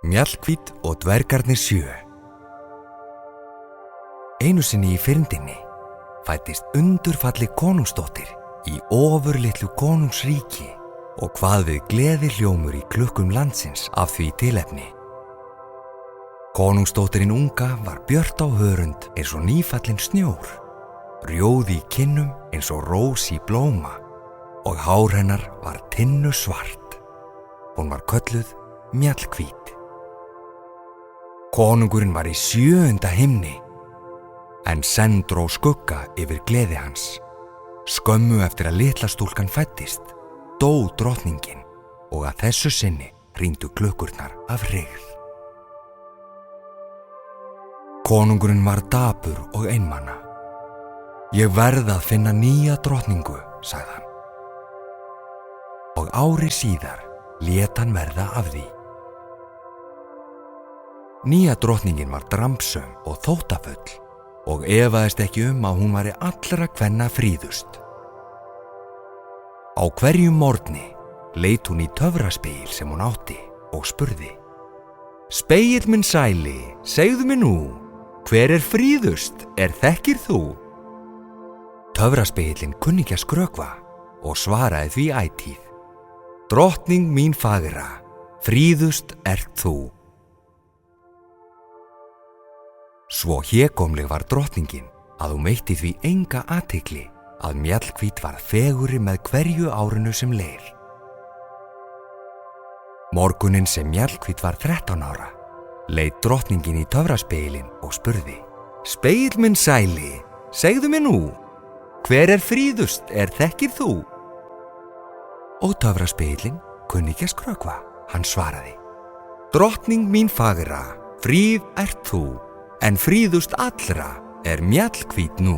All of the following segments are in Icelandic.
Mjallhvít og dvergarnir 7. Einu sinni í fyrndinni fæddist undurfalleg konungsdóttir í ofurlitlu konungsríki og hvað við gleði hljómur í klukkum landsins af því tilefni. Konungsdóttirin unga var björt á hörund eins og nýfallinn snjór, rjóð í kinnum eins og rós í blóma og hár hennar var tinnu svart. Hún var kölluð Mjallhvít. Konungurinn var í 7. himni, en senn dró skugga yfir gleði hans. Skömmu eftir að litla stúlkan fæddist, dó drottningin og að þessu sinni hringdu klukkurnar af hryggð. Konungurinn var dapur og einmana. Ég verð að finna nýja drottningu, sagði hann. Og ári síðar lét hann verða af því. Nýja drottningin var drampsöm og þóttafull og efaðist ekki að hún væri allra kvenna fríðust. Á hverjum morgni leit hún í töfraspegil sem hún átti og spurði: Spegill minn sæli, segðu mér nú, hver fríðust, þekkir þú? Töfraspegillinn kunni ekki að skrökva og svaraði því ætíð: Drottning mín fagra, fríðust ert þú. Svo hégómleg var drottningin að hún veitti því enga athygli að Mjallhvít var fegurri með hverju árinu sem leið. Morguninn sem Mjallhvít var 13 ára leit drottningin í töfraspegilinn og spurði: Spegill minn sæli, segðu mér nú, hver fríðust, þekkir þú? Og töfraspegillinn kunni ekki að skrökva. Hann svaraði: Drottning mín fagra, fríð ert þú, en fríðust allra Mjallhvít nú.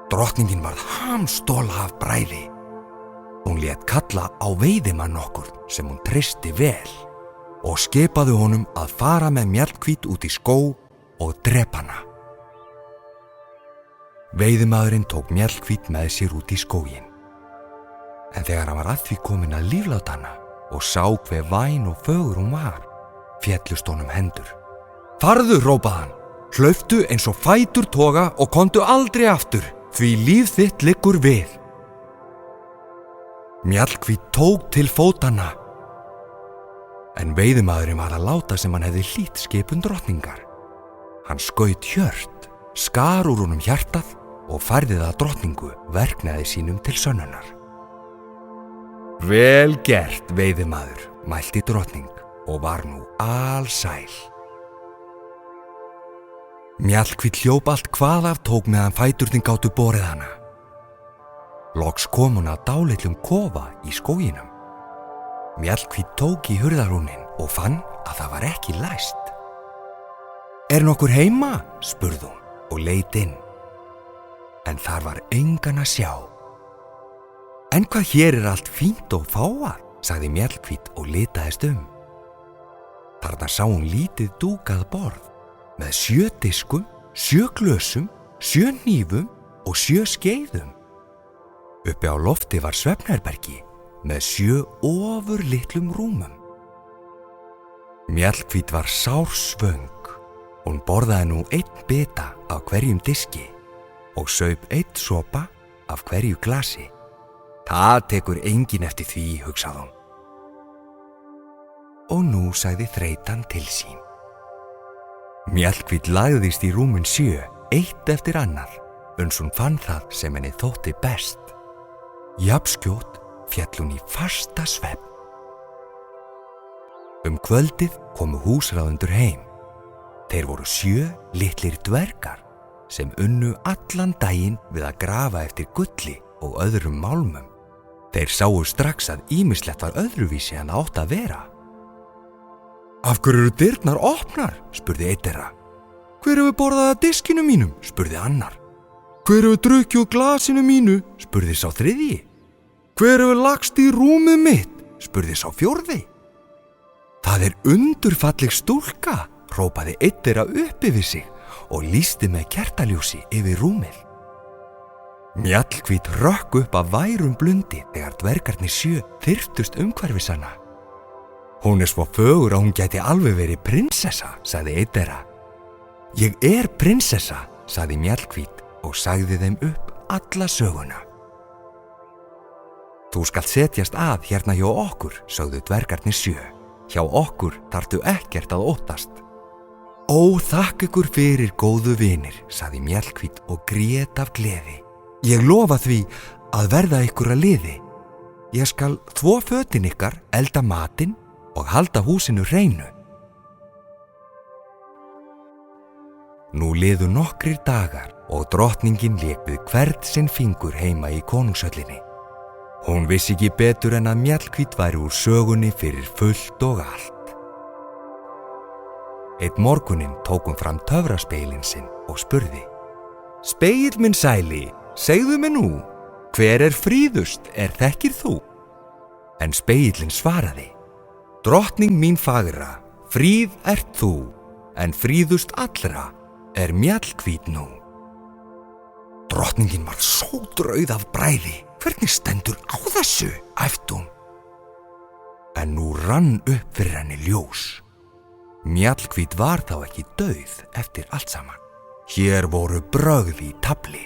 Drottningin varð hamstóla af bræði. Hún lét kalla á veiðimann nokkurn sem hún treysti vel og skipaði honum að fara með Mjallhvít út í skóg og drepa hana. Veiðimaðurinn tók Mjallhvít með sér út í skóginn. En þegar hann var að því kominn að lífláta hana og sá hve væn og fögur hún var, féllust honum hendur. Farðu, hrópaði hann, hlauptu eins og fætur toga og komdu aldrei aftur, því líf þitt liggur við. Mjallhvít tók til fótanna, en veiðimaðurinn var að láta sem hann hefði hlýtt skipun drottningar. Hann skaut hjört, skar úr honum hjartað og færði það drottningu verknaði sínum til sönnunar. Vel gert, veiðimaður, mælti drottning og var nú alsæl. Mjallhvít hljóp allt hvað af tók meðan fæturnir gátu borið hana. Loks kom hún að dálitlum kofa í skóginum. Mjallhvít tók í hurðarhúninn og fann að það var ekki læst. Nokkur heima? Spurði hún og leit inn. En þar var engan að sjá. En hvað hér allt fínt og fáað, sagði Mjallhvít og litaðist Þarna sá hún lítið dúkað borð með 7 diskum, 7 glösum, 7 hnífum og 7 skeiðum. Uppi á lofti var svefnherbergi með 7 ofurlitlum rúmum. Mjallhvít var sársvöng. Hún borðaði nú 1 bita af hverjum diski og saup 1 sopa af hverju glasi. Það tekur enginn eftir því, hugsaði hún. Og nú sagði þreytan til sín. Mjallhvít lagðist í rúmin 7, eitt eftir annar, uns hún fann það sem henni þótti best. Jafnskjótt féll hún í fasta svefn. Kvöldið komu húsráðendur heim. Þeir voru 7 litlir dvergar sem unnu allan daginn við að grafa eftir gulli og öðrum málmum. Þeir sáu strax að ýmislegt var öðruvísi en átt að vera. Af hverju eru dyrnar opnar? Spurði einn þeirra. Hver hefur borðað að diskinu mínum? Spurði annar. Hver hefur drukkið úr glasinu mínu? Spurði sá þriðji. Hver hefur lagst í rúmið mitt? Spurði sá fjórði. Það undurfalleg stúlka, hrópaði einn þeirra upp yfir sig og lýsti með kertaljósi yfir rúmið. Mjallhvít rökk upp af værum blundi þegar dvergarnir 7 þyrptust umhverfis hana. Hún svo fögur að hún gæti alveg verið prinsessa, sagði einn þeirra. Ég prinsessa, sagði Mjallhvít og sagði þeim upp alla söguna. Þú skalt setjast að hérna hjá okkur, sögðu dvergarnir 7. Hjá okkur þarftu ekkert að óttast. Ó, þakka ykkur fyrir góðu vinir, sagði Mjallhvít og grét af gleði. Ég lofa því að verða ykkur að liði. Ég skal þvo fötin ykkar, elda matinn og halda húsinu hreinu. Nú liðu nokkrir dagar og drottningin lék við hvern sinn fingur heima í konungshöllinni. Hún vissi ekki betur en að Mjallhvít væri úr sögunni fyrir fullt og allt. Einn morguninn tók hún fram töfraspeilinn sinn og spurði: Spegill minn sæli, segðu mig nú, hver fríðust, þekkir þú? En spegillinn svaraði: Drottning mín fagra, fríð ert þú, en fríðust allra Mjallhvít nú. Drottningin var sótrauð af bræði. Hvernig stendur á þessu, æpti hún. En nú rann upp fyrir henni ljós. Mjallhvít var þá ekki dauð eftir allt saman. Hér voru brögð í tafli.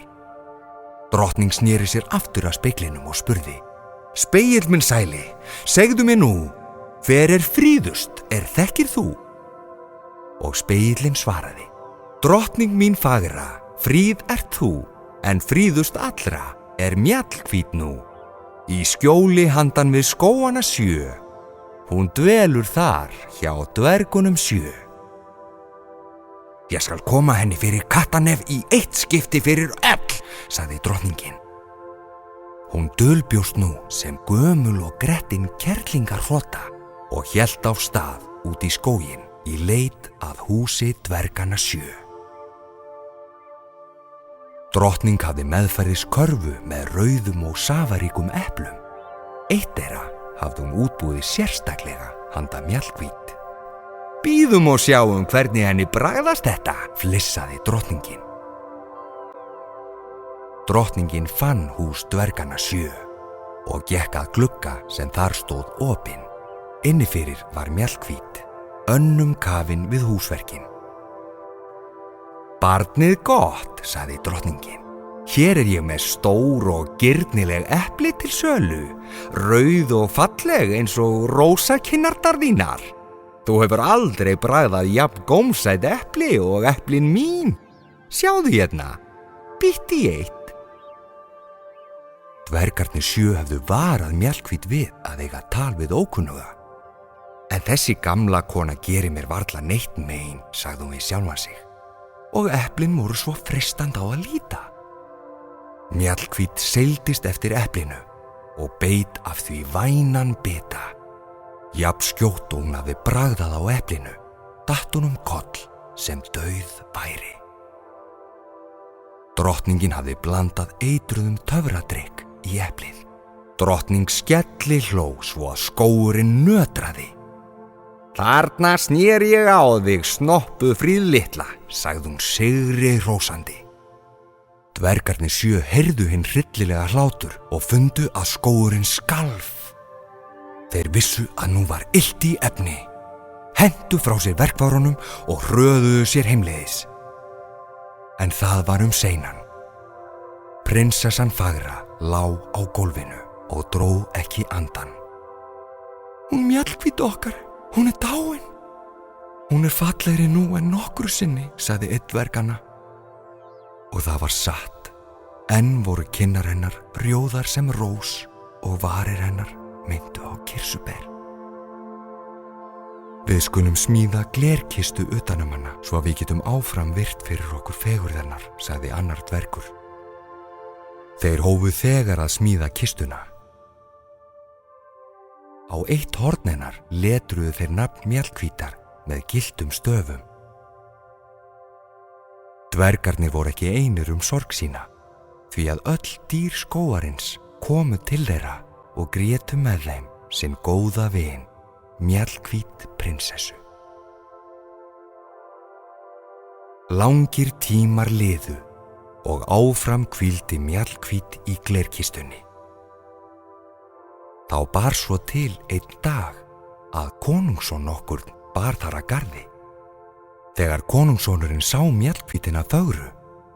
Drottning sneri sér aftur að speglinum og spurði: Spegill minn sæli, segðu mér nú, hver fríðust, þekkir þú? Og spegillinn svaraði: Drottning mín fagra, fríð ert þú, en fríðust allra Mjallhvít nú. Í skjóli handan við skógana 7. Hún dvelur þar hjá dvergunum 7. Ég skal koma henni fyrir kattanef í eitt skipti fyrir öll, sagði drottningin. Hún dulbjóst nú sem gömul og grettin kerlingarhrotta og hélt á stað út í skóginn í leit að húsi dvergana 7. Drottning hafði meðferðis körfu með rauðum og safaríkum eplum. Eitt þeirra hafði hún útbúið sérstaklega handa Mjallhvít. Bíðum og sjáum hvernig henni bragðast þetta, flissaði drottningin. Drottningin fann hús dvergana 7 og gekk að glugga sem þar stóð opinn. Inni fyrir var Mjallhvít, önnum kafin við húsverkin. Barnið gott, sagði drottningin. Hér ég með stór og girnileg epli til sölu, rauð og falleg eins og rósakinnarnar þínar. Þú hefur aldrei bragðað jafn gómsæt epli og eplin mín. Sjáðu hérna, bítt í eitt. Dvergarnir 7 hefðu varað Mjallhvít við að eiga tal við ókunnuga. En þessi gamla kona gerir mér varla neitt mein, sagði hún við sjálfa sig. Og eplin voru svo freistandi á að líta. Mjallhvít seildist eftir eplinu og beit af því vænan bita. Jafn skjótt og hún hafði bragðað á eplinu, datt hún koll sem dauð væri. Drottningin hafði blandað eitruðum töfradrykk í eplið. Drottning skelli hló svo að skógurinn nötraði. Þarna sneri ég á þig, snoppuð fríð litla, sagði hún sigri hrósandi. Dvergarnir 7 heyrðu hinn hryllilega hlátur og fundu að skógurinn skalf. Þeir vissu að nú var illt í efni, hentu frá sér verkfærunum og hröðuðu sér heimleiðis. En það var seinan. Prinsessan fagra lá á gólfinu og dró ekki andan. Hún Mjallhvít okkar, hún dáin. Hún fallegri nú en nokkru sinni, sagði einn dverganna. Og það var satt. Enn voru kinnar hennar rjóðar sem rós og varir hennar myndu á kirsuber. Við skulum smíða glerkistu utanum hana svo að við getum áfram virt fyrir okkur fegurðarinnar, sagði annar dvergur. Þeir hófu þegar að smíða kistuna. Á eitt horn hennar letruðu þeir nafn Mjallhvítar með gylltum stöfum. Dvergarnir voru ekki einir sorg sína, því að öll dýr skógarins komu til þeirra og grétu með þeim sinn góða vin, Mjallhvít prinsessu. Langir tímar liðu og áfram hvíldi Mjallhvít í glerkistunni. Þá bar svo til einn dag að konungsson nokkurn bar þar að garði. Þegar konungssonurinn sá Mjallhvítina fögru,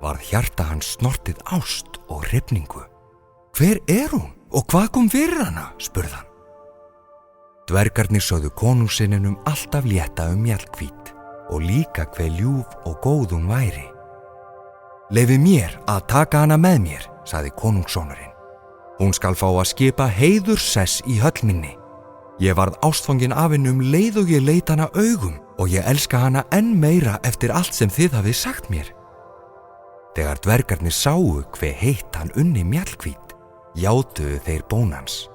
varð hjarta hans snortið ást og hrifningu. Hver hún og hvað kom fyrir hana, spurði hann. Dvergarnir sögðu konungssinninum alltaf létta Mjallhvít og líka hve ljúf og góð hún væri. Leyfið mér að taka hana með mér, sagði konungssonurinn. Hún skal fá að skipa heiðurssess í höll minni. Ég varð ástfangin af henni leið og ég leit hana augum og ég elska hana enn meira eftir allt sem þið hafið sagt mér. Þegar dvergarnir sáu hve heitt hann unni Mjallhvít, játuðu þeir bónans.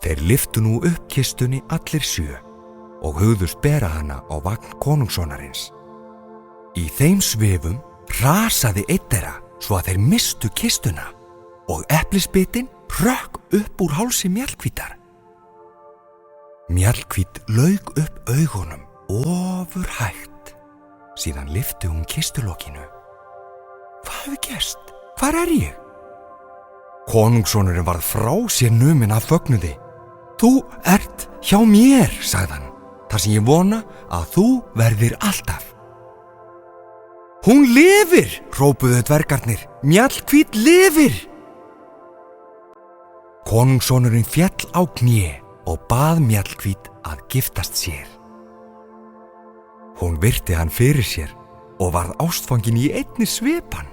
Þeir lyftu nú upp kistunni allir 7 og hugðust bera hana á vagn konungssonarins. Í þeim svifum rasaði einn þeirra svo að þeir mistu kistuna og eplisbitin hrökk upp úr hálsi Mjallhvítar. Mjallhvít lauk upp augunum ofurhægt. Síðan lyfti hún kistulokinu. Hvað hefur gerst? Hvar er ég? Konungssonurinn varð frá sér numinn af fögnuði. Þú ert hjá mér, sagði hann, þar sem ég vona að þú verðir alltaf. Hún lifir, hrópuðu dvergarnir. Mjallhvít lifir! Konungssonurinn féll á kné og bað Mjallhvít að giftast sér. Hún virti hann fyrir sér og varð ástfangin í einni svipan.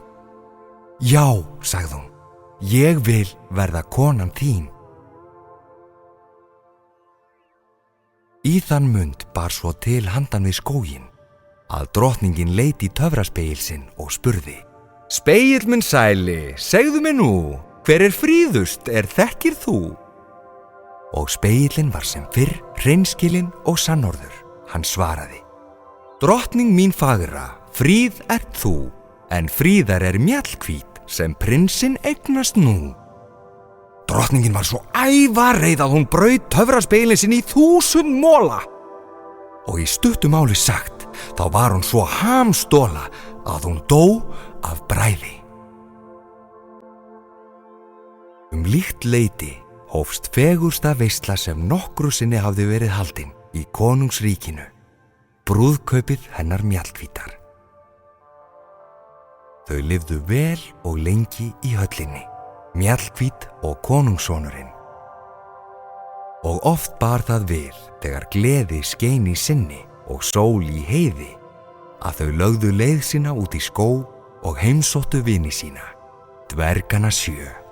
Já, sagði hún, ég vil verða konan þín. Í þann mund bar svo til handan við skóginn að drottningin leit í töfraspegil sinn og spurði: Spegill minn sæli, segðu mér nú, hver er fríðust þekkir þú? Og spegillinn var sem fyrr hreinskilinn og sannorður. Hann svaraði: Drottning mín fagra, fríð ert þú, en fríðar Mjallhvít sem prinsinn eignast nú. Drottningin var svo ævareið að hún braut töfraspegilinn sinn í 1000 mola. Og í stuttu máli sagt, þá var hún svo hamstóla að hún dó af bræði. Líkt leyti hófst fegursta veisla sem nokkru sinni hafði verið haldin í konungsríkinu, brúðkaupið hennar Mjallhvítar. Þau lifðu vel og lengi í höllinni, Mjallhvít og konungssonurinn. Og oft bar það við þegar gleði skein í sinni og sól í heiði að þau lögðu leið sína út í skóg og heimsóttu vini sína, dvergana 7.